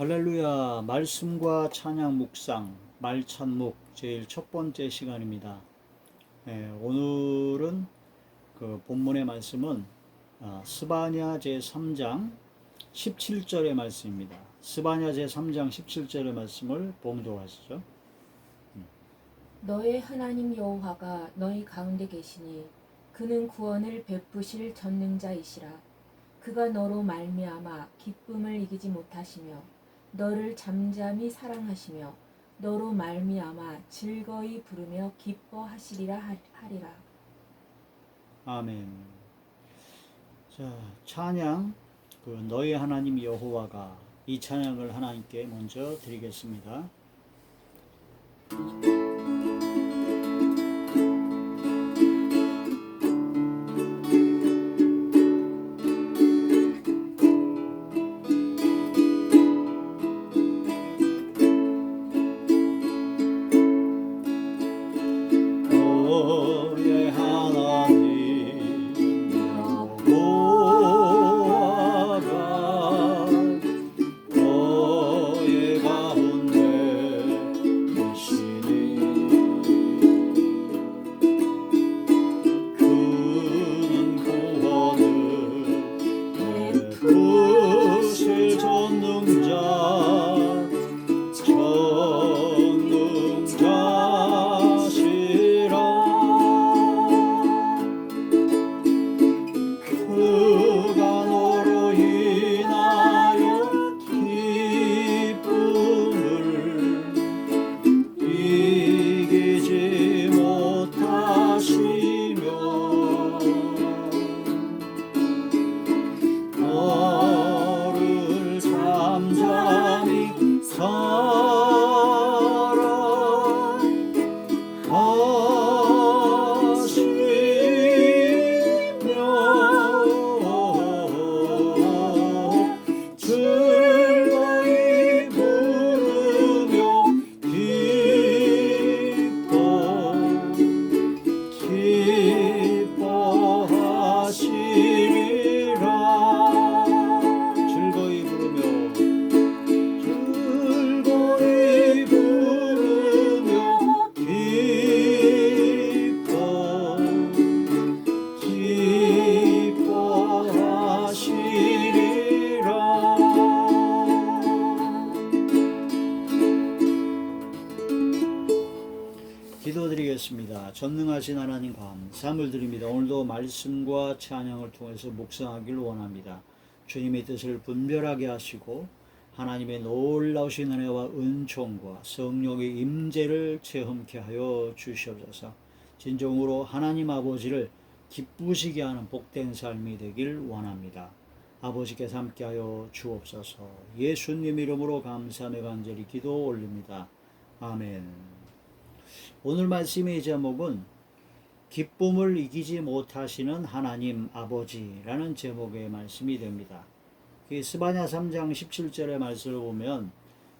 할렐루야. 말씀과 찬양 묵상 말찬묵 제일 첫 번째 시간입니다. 오늘은 그 본문의 말씀은 스바냐 제3장 17절의 말씀입니다. 스바냐 제3장 17절의 말씀을 봉독하시죠. 너의 하나님 여호와가 너희 가운데 계시니 그는 구원을 베푸실 전능자이시라. 그가 너로 말미암아 기쁨을 이기지 못하시며 너를 잠잠히 사랑하시며 너로 말미암아 즐거이 부르며 기뻐하시리라 하리라. 아멘. 자, 찬양 너의 하나님 여호와가, 이 찬양을 하나님께 먼저 드리겠습니다. 너의 하나님 여호와가 너의 가운데 계시니 그는 구원을 베푸실 전능자시라. 그가 너로 인하여 기쁨을 이기지 못하시며 너를 잠잠히 즐거이 부르며 기뻐하시리라. 즐거이 부르며 기뻐하시리라. 기도드리겠습니다. 전능하신 하나님 감사함을 드립니다. 오늘도 말씀과 찬양을 통해서 묵상하기를 원합니다. 주님의 뜻을 분별하게 하시고 하나님의 놀라우신 은혜와 은총과 성령의 임재를 체험케 하여 주시옵소서. 진정으로 하나님 아버지를 기쁘시게 하는 복된 삶이 되길 원합니다. 아버지께서 함께하여 주옵소서. 예수님 이름으로 감사하며 간절히 기도 올립니다. 아멘. 오늘 말씀의 제목은 기쁨을 이기지 못하시는 하나님 아버지라는 제목의 말씀이 됩니다. 스바냐 3장 17절의 말씀을 보면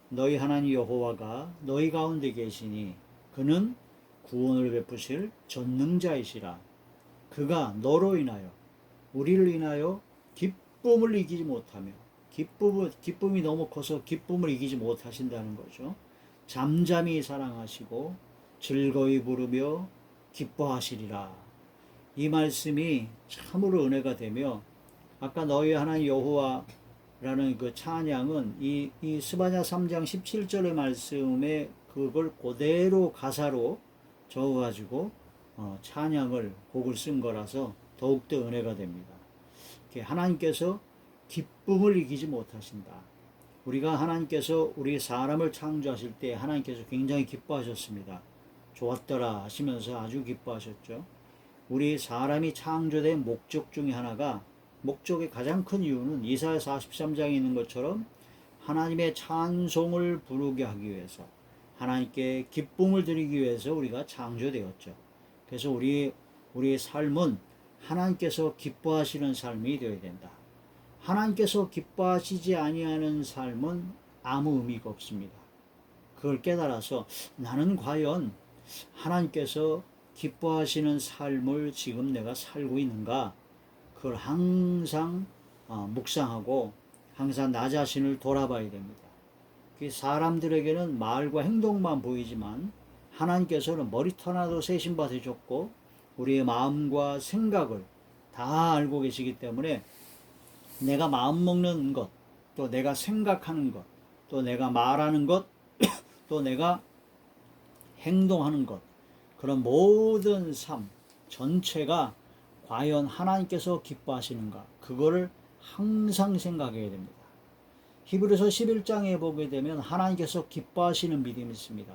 너희 하나님 여호와가 너희 가운데 계시니 그는 구원을 베푸실 전능자이시라. 그가 너로 인하여, 우리를 인하여 기쁨을 이기지 못하며, 기쁨이 너무 커서 기쁨을 이기지 못하신다는 거죠. 잠잠히 사랑하시고 즐거이 부르며 기뻐하시리라. 이 말씀이 참으로 은혜가 되며, 아까 너희 하나님 여호와라는 그 찬양은 이 스바냐 3장 17절의 말씀에 그걸 그대로 가사로 적어가지고 찬양을 곡을 쓴 거라서 더욱더 은혜가 됩니다. 하나님께서 기쁨을 이기지 못하신다. 우리가 하나님께서 우리 사람을 창조하실 때 하나님께서 굉장히 기뻐하셨습니다. 좋았더라 하시면서 아주 기뻐하셨죠. 우리 사람이 창조된 목적 중에 하나가, 목적의 가장 큰 이유는 이사야 43장에 있는 것처럼 하나님의 찬송을 부르게 하기 위해서, 하나님께 기쁨을 드리기 위해서 우리가 창조되었죠. 그래서 우리의 삶은 하나님께서 기뻐하시는 삶이 되어야 된다. 하나님께서 기뻐하시지 아니하는 삶은 아무 의미가 없습니다. 그걸 깨달아서 나는 과연 하나님께서 기뻐하시는 삶을 지금 내가 살고 있는가, 그걸 항상 묵상하고 항상 나 자신을 돌아봐야 됩니다. 사람들에게는 말과 행동만 보이지만 하나님께서는 머리털 하나도 세심바 되셨고 우리의 마음과 생각을 다 알고 계시기 때문에 내가 마음 먹는 것, 또 내가 생각하는 것, 또 내가 말하는 것, 또 내가 행동하는 것, 그런 모든 삶 전체가 과연 하나님께서 기뻐하시는가, 그거를 항상 생각해야 됩니다. 히브리서 11장에 보게 되면 하나님께서 기뻐하시는 믿음이 있습니다.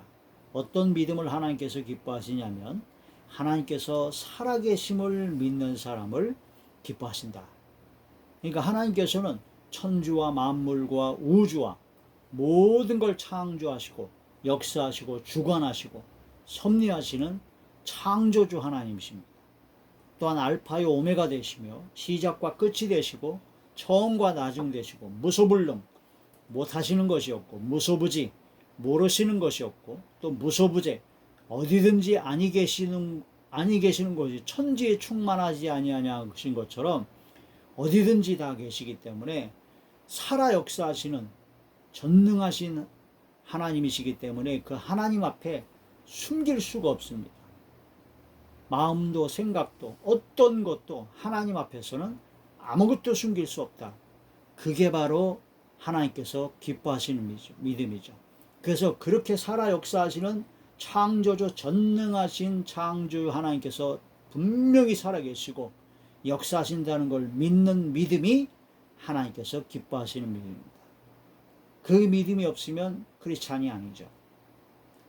어떤 믿음을 하나님께서 기뻐하시냐면 하나님께서 살아계심을 믿는 사람을 기뻐하신다. 그러니까 하나님께서는 천주와 만물과 우주와 모든 걸 창조하시고 역사하시고 주관하시고 섭리하시는 창조주 하나님이십니다. 또한 알파요 오메가 되시며 시작과 끝이 되시고 처음과 나중 되시고 무소불능, 못하시는 것이 없고 무소부지, 모르시는 것이 없고 또 무소부재, 어디든지 아니 계시는 것이 천지에 충만하지 아니하신 것처럼 어디든지 다 계시기 때문에 살아 역사하시는 전능하신 하나님이시기 때문에 그 하나님 앞에 숨길 수가 없습니다. 마음도 생각도 어떤 것도 하나님 앞에서는 아무것도 숨길 수 없다. 그게 바로 하나님께서 기뻐하시는 믿음이죠. 그래서 그렇게 살아 역사하시는 창조주 전능하신 창조 하나님께서 분명히 살아계시고 역사하신다는 걸 믿는 믿음이 하나님께서 기뻐하시는 믿음입니다. 그 믿음이 없으면 크리스찬이 아니죠.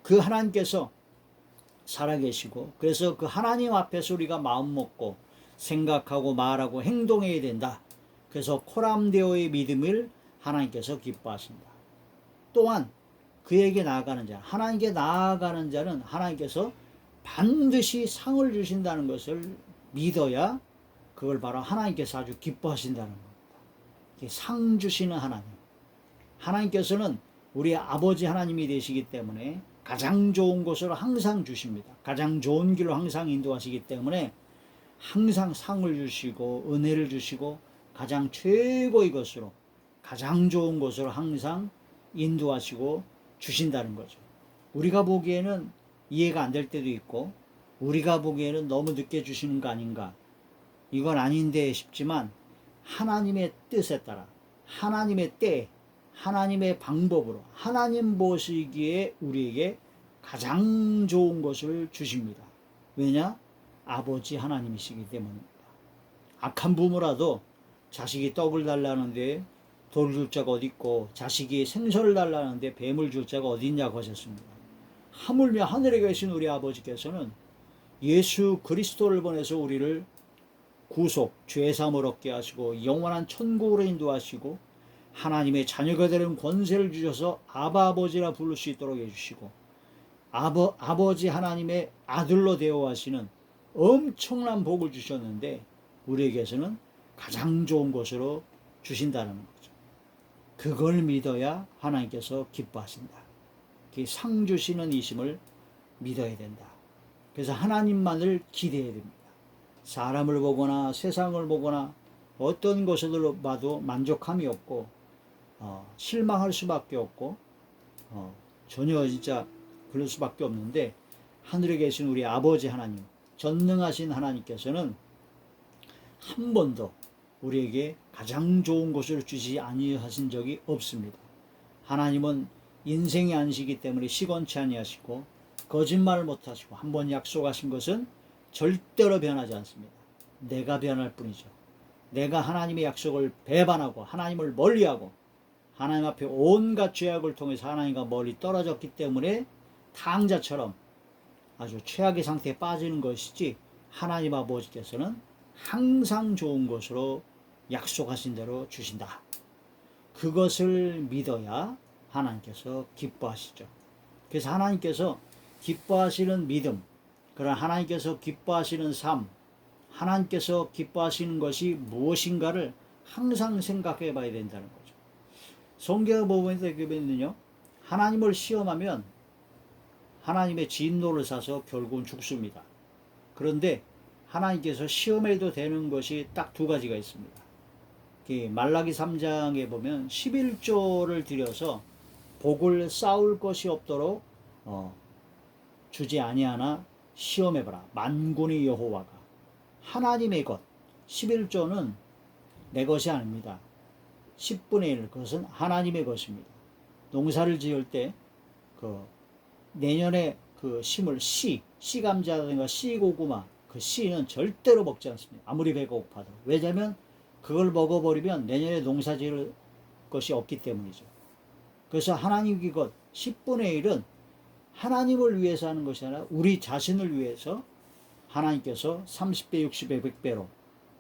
그 하나님께서 살아계시고 그래서 그 하나님 앞에서 우리가 마음 먹고 생각하고 말하고 행동해야 된다. 그래서 코람데오의 믿음을 하나님께서 기뻐하신다. 또한 그에게 나아가는 자, 하나님께 나아가는 자는 하나님께서 반드시 상을 주신다는 것을 믿어야 그걸 바로 하나님께서 아주 기뻐하신다는 겁니다. 상 주시는 하나님. 하나님께서는 우리 아버지 하나님이 되시기 때문에 가장 좋은 것으로 항상 주십니다. 가장 좋은 길로 항상 인도하시기 때문에 항상 상을 주시고 은혜를 주시고 가장 최고의 것으로 가장 좋은 것으로 항상 인도하시고 주신다는 거죠. 우리가 보기에는 이해가 안 될 때도 있고 우리가 보기에는 너무 늦게 주시는 거 아닌가, 이건 아닌데 싶지만 하나님의 뜻에 따라 하나님의 때 하나님의 방법으로 하나님 보시기에 우리에게 가장 좋은 것을 주십니다. 왜냐? 아버지 하나님이시기 때문입니다. 악한 부모라도 자식이 떡을 달라는데 돌 줄 자가 어디 있고 자식이 생선을 달라는데 뱀을 줄 자가 어디 있냐고 하셨습니다. 하물며 하늘에 계신 우리 아버지께서는 예수 그리스도를 보내서 우리를 구속, 죄사함을 얻게 하시고 영원한 천국으로 인도하시고 하나님의 자녀가 되는 권세를 주셔서 아바 아버지라 부를 수 있도록 해주시고 아버지 하나님의 아들로 대우하시는 엄청난 복을 주셨는데 우리에게서는 가장 좋은 것으로 주신다는 거죠. 그걸 믿어야 하나님께서 기뻐하신다. 상 주시는 이심을 믿어야 된다. 그래서 하나님만을 기대해야 됩니다. 사람을 보거나 세상을 보거나 어떤 것을 봐도 만족함이 없고 실망할 수밖에 없고 전혀 진짜 그럴 수밖에 없는데 하늘에 계신 우리 아버지 하나님, 전능하신 하나님께서는 한 번도 우리에게 가장 좋은 것을 주지 아니하신 적이 없습니다. 하나님은 인생이 아니시기 때문에 시건치 아니하시고 거짓말을 못하시고 한 번 약속하신 것은 절대로 변하지 않습니다. 내가 변할 뿐이죠. 내가 하나님의 약속을 배반하고 하나님을 멀리하고 하나님 앞에 온갖 죄악을 통해서 하나님과 멀리 떨어졌기 때문에 탕자처럼 아주 최악의 상태에 빠지는 것이지 하나님 아버지께서는 항상 좋은 것으로 약속하신 대로 주신다. 그것을 믿어야 하나님께서 기뻐하시죠. 그래서 하나님께서 기뻐하시는 믿음, 그러나 하나님께서 기뻐하시는 삶, 하나님께서 기뻐하시는 것이 무엇인가를 항상 생각해 봐야 된다는 거죠. 성경 보면요, 하나님을 시험하면 하나님의 진노를 사서 결국은 죽습니다. 그런데 하나님께서 시험해도 되는 것이 딱 두 가지가 있습니다. 말라기 3장에 보면 11조를 들여서 복을 쌓을 것이 없도록 주지 아니하나 시험해보라. 만군의 여호와가. 하나님의 것. 11조는 내 것이 아닙니다. 10분의 1 그것은 하나님의 것입니다. 농사를 지을 때 내년에 심을 씨 감자든가 씨 고구마 그 씨는 절대로 먹지 않습니다. 아무리 배가 고파도. 왜냐하면 그걸 먹어버리면 내년에 농사 지을 것이 없기 때문이죠. 그래서 하나님의 것 10분의 1은 하나님을 위해서 하는 것이 아니라 우리 자신을 위해서 하나님께서 30배, 60배, 100배로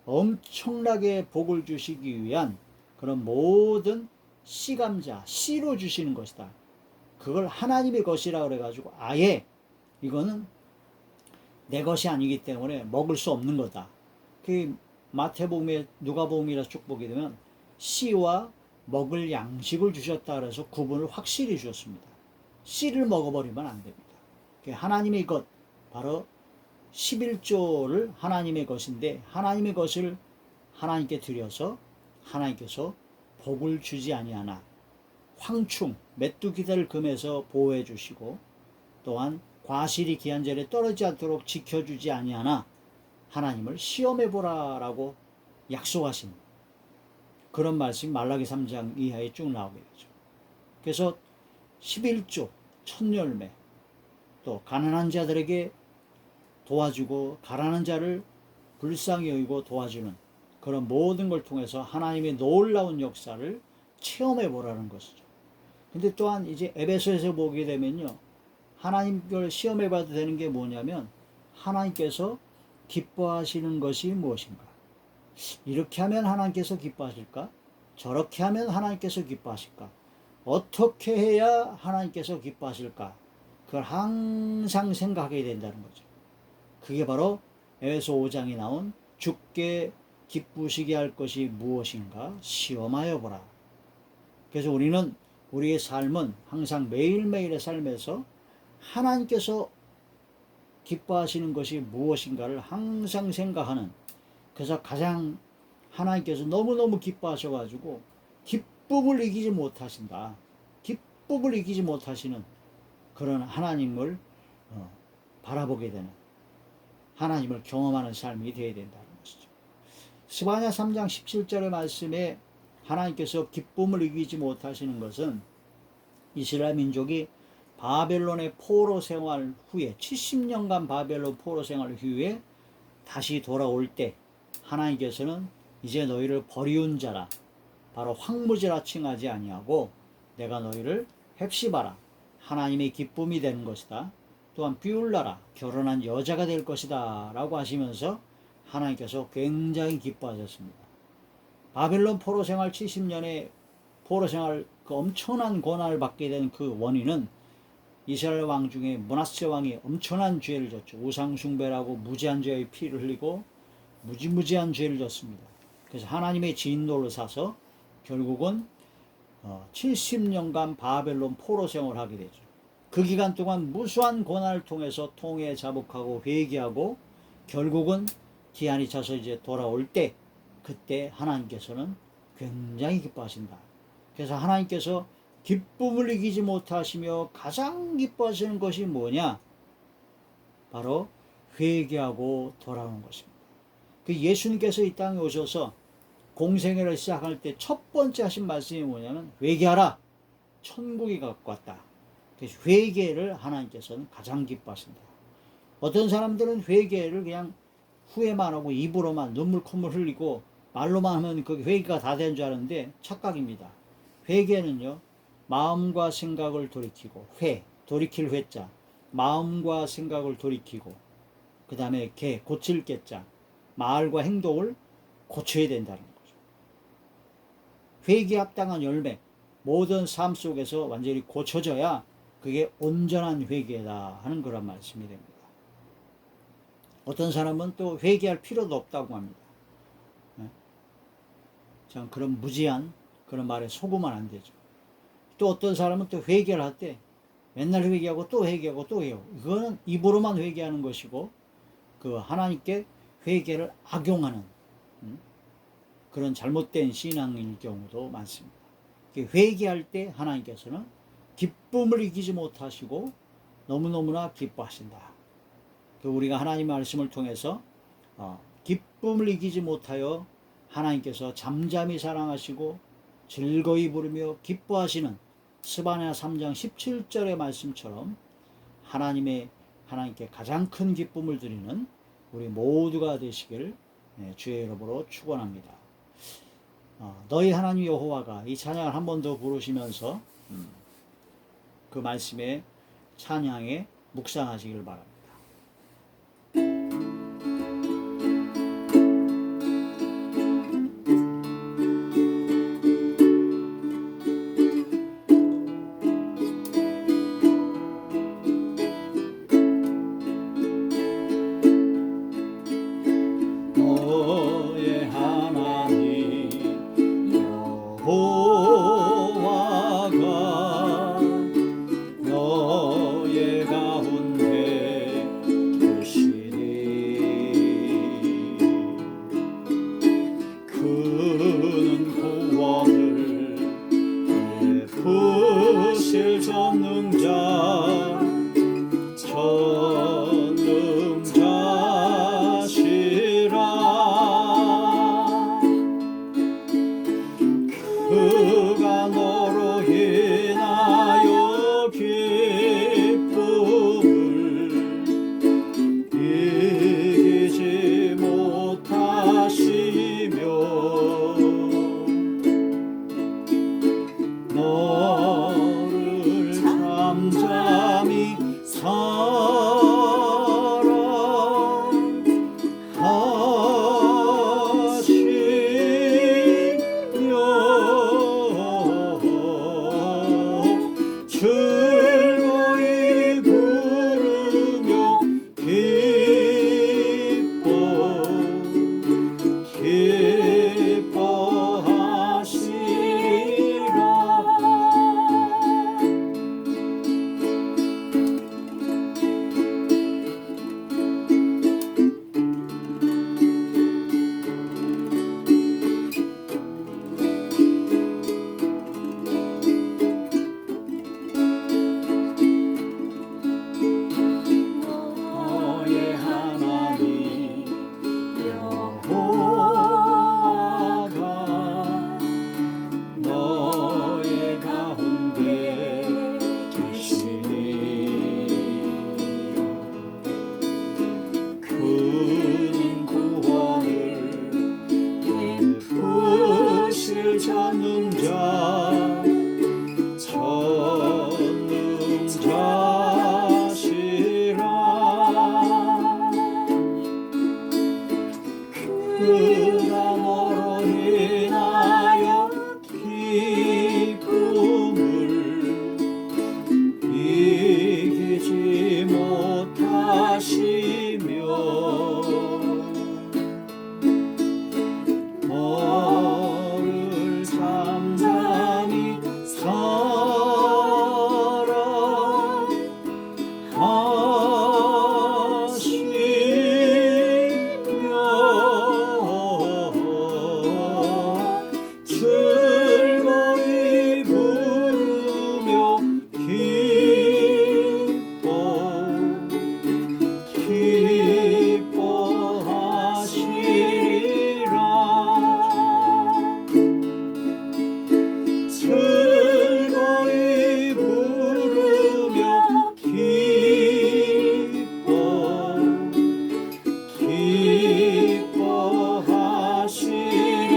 엄청나게 복을 주시기 위한 그런 모든 씨감자, 씨로 주시는 것이다. 그걸 하나님의 것이라 그래가지고 아예 이거는 내 것이 아니기 때문에 먹을 수 없는 거다. 그 마태복음에 누가복음이라 쭉 보게 되면 씨와 먹을 양식을 주셨다 그래서 구분을 확실히 주셨습니다. 씨를 먹어버리면 안 됩니다. 하나님의 것 바로 11조를 하나님의 것인데 하나님의 것을 하나님께 드려서 하나님께서 복을 주지 아니하나 황충 메뚜기들 금에서 보호해 주시고 또한 과실이 기한절에 떨어지지 않도록 지켜주지 아니하나 하나님을 시험해 보라라고 약속하신 그런 말씀이 말라기 3장 이하에 쭉 나오게 되죠. 그래서 11조 첫 열매 또 가난한 자들에게 도와주고 가난한 자를 불쌍히 여기고 도와주는 그런 모든 걸 통해서 하나님의 놀라운 역사를 체험해 보라는 것이죠. 근데 또한 이제 에베소에서 보게 되면요. 하나님을 시험해 봐도 되는 게 뭐냐면 하나님께서 기뻐하시는 것이 무엇인가? 이렇게 하면 하나님께서 기뻐하실까? 저렇게 하면 하나님께서 기뻐하실까? 어떻게 해야 하나님께서 기뻐하실까? 그걸 항상 생각하게 된다는 거죠. 그게 바로 에베소 5장에 나온 주께 기쁘시게 할 것이 무엇인가 시험하여 보라. 그래서 우리는 우리의 삶은 항상 매일매일의 삶에서 하나님께서 기뻐하시는 것이 무엇인가를 항상 생각하는, 그래서 가장 하나님께서 너무너무 기뻐하셔가지고 기쁨을 이기지 못하신다. 기쁨을 이기지 못하시는 그런 하나님을 바라보게 되는, 하나님을 경험하는 삶이 되어야 된다는 것이죠. 스바냐 3장 17절의 말씀에 하나님께서 기쁨을 이기지 못하시는 것은 이스라엘 민족이 바벨론의 포로 생활 후에 70년간 바벨론 포로 생활 후에 다시 돌아올 때 하나님께서는 이제 너희를 버리운 자라 바로 황무지라 칭하지 아니하고 내가 너희를 헵시바라 하나님의 기쁨이 되는 것이다. 또한 비울라라 결혼한 여자가 될 것이다 라고 하시면서 하나님께서 굉장히 기뻐하셨습니다. 바벨론 포로 생활 70년의 포로 생활 그 엄청난 고난을 받게 된 그 원인은 이스라엘 왕 중에 므낫세 왕이 엄청난 죄를 졌죠. 우상 숭배라고 무지한 죄의 피를 흘리고 무지무지한 죄를 졌습니다. 그래서 하나님의 진노를 사서 결국은 70년간 바벨론 포로 생활을 하게 되죠. 그 기간 동안 무수한 고난을 통해서 통해 자복하고 회개하고 결국은 기한이 차서 이제 돌아올 때 그때 하나님께서는 굉장히 기뻐하신다. 그래서 하나님께서 기쁨을 이기지 못하시며 가장 기뻐하시는 것이 뭐냐? 바로 회개하고 돌아오는 것입니다. 그 예수님께서 이 땅에 오셔서 공생애를 시작할 때 첫 번째 하신 말씀이 뭐냐면 회개하라. 천국이 가까웠다. 그래서 회개를 하나님께서는 가장 기뻐하신다. 어떤 사람들은 회개를 그냥 후회만 하고 입으로만 눈물 콧물 흘리고 말로만 하면 그 회개가 다 된 줄 아는데 착각입니다. 회개는요. 마음과 생각을 돌이키고 돌이킬 회자 마음과 생각을 돌이키고 그 다음에 고칠 개자 말과 행동을 고쳐야 된다는 거죠. 회개에 합당한 열매 모든 삶 속에서 완전히 고쳐져야 그게 온전한 회개다 하는 그런 말씀이 됩니다. 어떤 사람은 또 회개할 필요도 없다고 합니다. 참 그런 무지한 그런 말에 속으면 안 되죠. 또 어떤 사람은 또 회개를 할 때 맨날 회개하고 또 회개하고 또 회개하고 이거는 입으로만 회개하는 것이고 그 하나님께 회개를 악용하는 그런 잘못된 신앙일 경우도 많습니다. 회개할 때 하나님께서는 기쁨을 이기지 못하시고 너무너무나 기뻐하신다. 우리가 하나님의 말씀을 통해서 기쁨을 이기지 못하여 하나님께서 잠잠히 사랑하시고 즐거이 부르며 기뻐하시는 스바냐 3장 17절의 말씀처럼 하나님께 가장 큰 기쁨을 드리는 우리 모두가 되시길 주의 이름으로 축원합니다. 너희 하나님 여호와가 이 찬양을 한 번 더 부르시면서 그 말씀에 찬양에 묵상하시길 바랍니다. 너의 하나님 여호와가 너의 가운데 계시니 그는 구원을 베푸실 전능자시라 그가 너로 인하여 기쁨을 이기지 못하시며 너를 잠잠히 즐거이 부르며 너의 하나님 여호와가 너의 가운데 계시니 그는 구원을 베푸실 전능자시라 그가 너로 인하여 기쁨을 이기지 못하시며 너를 잠잠히 즐거이 부르며 기뻐하시리라 즐거이 부르며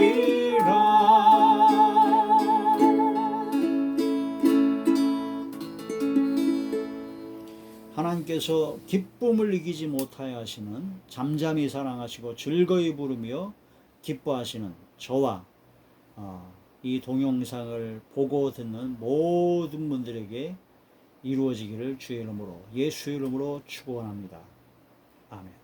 기뻐하시리라. 하나님께서 기쁨을 이기지 못하여 하시는 잠잠히 사랑하시고 즐거이 부르며 기뻐하시는 저와 이 동영상을 보고 듣는 모든 분들에게 이루어지기를 주의 이름으로 예수의 이름으로 축원합니다. 아멘.